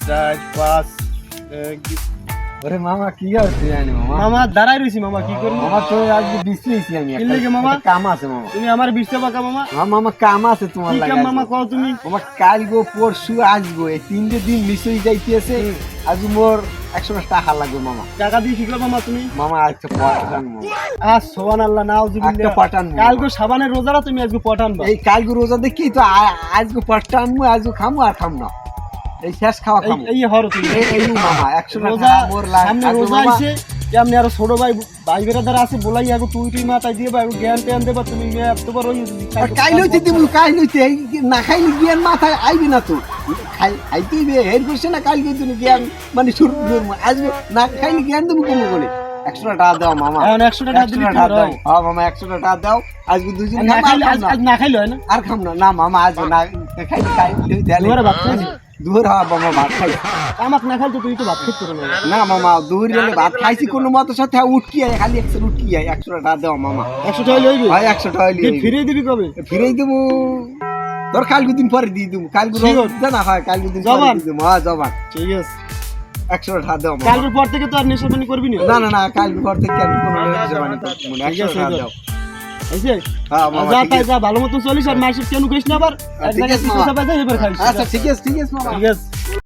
চার পাঁচ ওরে মামা কি হচ্ছে জানি মামা মামা দাঁড়াই রয়েছি মামা কি করবো মামা তো আজকে বিশ্লেছি আমি কি লেগে মামা? একটা কাম আছে মামা তুমি আমার বিষয় বাঁকা মামা মামা কাম আছে তোমার কি লাগে কাম মামা কও তুমি মামা কাল গো পরশু আসবো এই 3 দিন মিশই যাইতেছে আজ মোর 100 টাকা লাগবে মামা টাকা দিয়ে শিখলো মামা তুমি মামা আজকে পাঠান মামা সুবহানাল্লাহ একটা নাউজুবিল্লাহ পাঠান কালকে সাবানের রোজারা তুমি আজকে পাঠান এই কাল গো রোজা দেখি তো আজকে পাঠান আজকে খামু আর খাম না এই শেষ খাওয়া খামু এই হরো তুমি এই মামা 100 রোজা টাকা মোর লাগে সামনে রোজা আইছে কেমনে আর ছোট ভাই ভাই বেরাদার আছে বলাই আগো তুই মাথায় দিয়ে ভাই জ্ঞান জ্ঞান দেবা তুমি এতবার ওই কাই লইতে দিমু কাই লইতে না খাইলে জ্ঞান মাথায় আইবি না তো খাইতেই বে হের করছে না কাল কিন্তু জ্ঞান মানে শুরু আসবে না খাইলে জ্ঞান দেবো কেন বলে 100 টাকা দাও মামা এখন 100 টাকা দিলে কি দাও হয় হ্যাঁ মামা 100 টাকা দাও আজকে দুজন না খাইলে আজ না খাইলে হয় না আর খাম না না মামা আজ না খাইলে খাই দুপুরে ভাত খাইছি দুপুর হ্যাঁ মামা ভাত খাই আমাক না খাইলে তুই তো ভাত খেতে পারো না না মামা দুপুর গেলে ভাত খাইছি কোনো মতো সাথে উঠকি আয় খালি 100 উঠকি আয় 100 টাকা দাও মামা 100 টাকা লইবি ভাই 100 টাকা লিয়ে ফিরে দিবি কবে ফিরেই দেবো তোর কালকে দিন পরে দিয়ে দেবো কালকে জানা হয় কালকে দিন পরে দিয়ে দেবো হ্যাঁ জবান ঠিক আছে 100 টাকা দাও মামা। কালকের পর থেকে তো আর নেশাবানি করবি না না না না কালকে পর থেকে আমি কোনো জবানি করবো না 100 টাকা দাও আইছে হ্যাঁ মামা যা ঠিক তাই আছে। যা ভালো মতো চলিস আর মাসির কেন কইস না আবার এক ঠিক জায়গায় আছে মামা। পয়সা পাইছা এবার খাইস আচ্ছা ঠিক আছে মামা ঠিক আছে